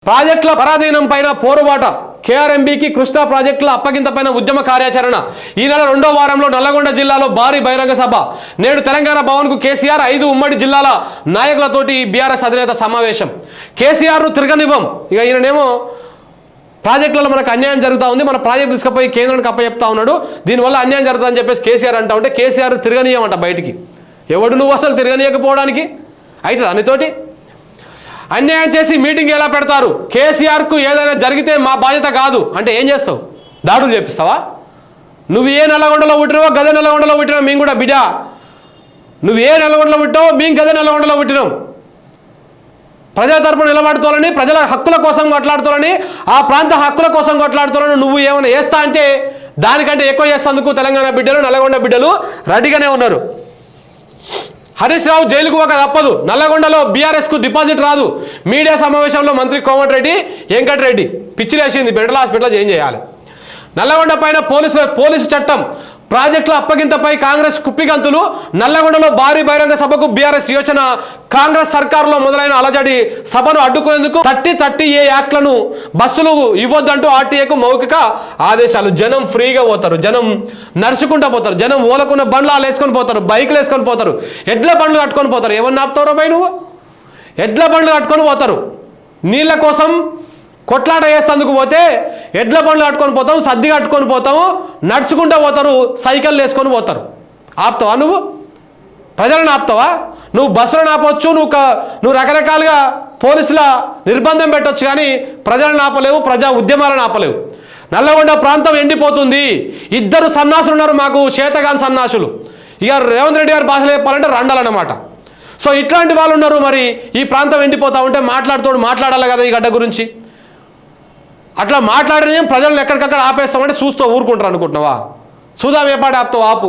ప్రాజెక్టుల పరాధీనం పైన పోరుబాట కేఆర్ఎంబీకి కృష్ణా ప్రాజెక్టుల అప్పగింత పైన ఉద్యమ కార్యాచరణ ఈ నెల 2వ వారంలో నల్లగొండ జిల్లాలో భారీ బహిరంగ సభ నేడు తెలంగాణ భవన్కు కేసీఆర్ 5 ఉమ్మడి జిల్లాల నాయకులతోటి బీఆర్ఎస్ అధినేత సమావేశం కేసీఆర్ను తిరగనివ్వం ఇక ఈయననేమో ప్రాజెక్టులలో మనకు అన్యాయం జరుగుతూ ఉంది మన ప్రాజెక్టు తీసుకుపోయి కేంద్రానికి అప్పచెప్తా ఉన్నాడు దీనివల్ల అన్యాయం జరుగుతుందని చెప్పేసి కేసీఆర్ అంటా ఉంటే కేసీఆర్ తిరగనీయమంట బయటికి ఎవడు నువ్వు అసలు తిరగనీయకపోవడానికి అయితే దానితోటి అన్యాయం చేసి మీటింగ్ ఎలా పెడతారు కేసీఆర్కు ఏదైనా జరిగితే మా బాధ్యత కాదు అంటే ఏం చేస్తావు దాడులు చేపిస్తావా నువ్వు ఏ నల్లగొండలో పుట్టినావో గదే నల్లగొండలో పుట్టినావు మేము కూడా బిడ్డ నువ్వు ఏ నల్లగొండలో పుట్టావో మేము గదే నల్లగొండలో పుట్టినాం ప్రజల తరపున నిలబడుతోలని ప్రజల హక్కుల కోసం కొట్లాడుతోలని ఆ ప్రాంత హక్కుల కోసం కొట్లాడుతోలని నువ్వు ఏమైనా చేస్తా అంటే దానికంటే ఎక్కువ చేస్తేందుకు తెలంగాణ బిడ్డలు నల్లగొండ బిడ్డలు రెడీగానే ఉన్నారు హరీష్ రావు జైలుకు ఒక తప్పదు నల్లగొండలో బీఆర్ఎస్కు డిపాజిట్ రాదు మీడియా సమావేశంలో మంత్రి కోమటిరెడ్డి వెంకటరెడ్డి పిచ్చిలేసింది మెంటల్ హాస్పిటల్లో జాయిన్ చేయాలి నల్లగొండ పైన పోలీసు చట్టం ప్రాజెక్టుల అప్పగింతపై కాంగ్రెస్ కుప్పిగంతులు నల్లగొండలో భారీ బహిరంగ సభకు బీఆర్ఎస్ యోచన కాంగ్రెస్ సర్కారులో మొదలైన అలజడి సభను అడ్డుకునేందుకు 30 ఏ యాక్ట్లను బస్సులు ఇవ్వద్దంటూ ఆర్టీఏకు మౌఖిక ఆదేశాలు జనం ఫ్రీగా పోతారు జనం నడుచుకుంటూ పోతారు జనం ఓలకున్న బండ్లు వాళ్ళు వేసుకొని పోతారు బైకులు వేసుకొని పోతారు ఎడ్ల బండ్లు కట్టుకొని పోతారు ఏమన్నా ఆపుతారో పై నువ్వు ఎడ్ల బండ్లు కట్టుకొని పోతారు నీళ్ళ కోసం కొట్లాట వేసేందుకు పోతే ఎడ్ల బండ్లు కట్టుకొని పోతాం సద్ది కట్టుకొని పోతాము నడుచుకుంటూ పోతారు సైకిళ్ళు వేసుకొని పోతారు ఆపుతావా నువ్వు ప్రజలను ఆపుతావా నువ్వు బస్సులను ఆపవచ్చు నువ్వు రకరకాలుగా పోలీసుల నిర్బంధం పెట్టవచ్చు కానీ ప్రజలను ఆపలేవు ప్రజా ఉద్యమాలను ఆపలేవు నల్లగొండ ప్రాంతం ఎండిపోతుంది 2 సన్నాసులు ఉన్నారు మాకు చేతగాని సన్నాసులు ఇక రేవంత్ రెడ్డి గారి భాషలో చెప్పాలంటే రండాలన్నమాట సో ఇట్లాంటి వాళ్ళు ఉన్నారు మరి ఈ ప్రాంతం ఎండిపోతా ఉంటే మాట్లాడాలి కదా ఈ గడ్డ గురించి అట్లా మాట్లాడిన ప్రజలను ఎక్కడికక్కడ ఆపేస్తామంటే చూస్తూ ఊరుకుంటారు అనుకుంటున్నావా చూద్దాం ఏ పాట ఆపుతావు ఆపు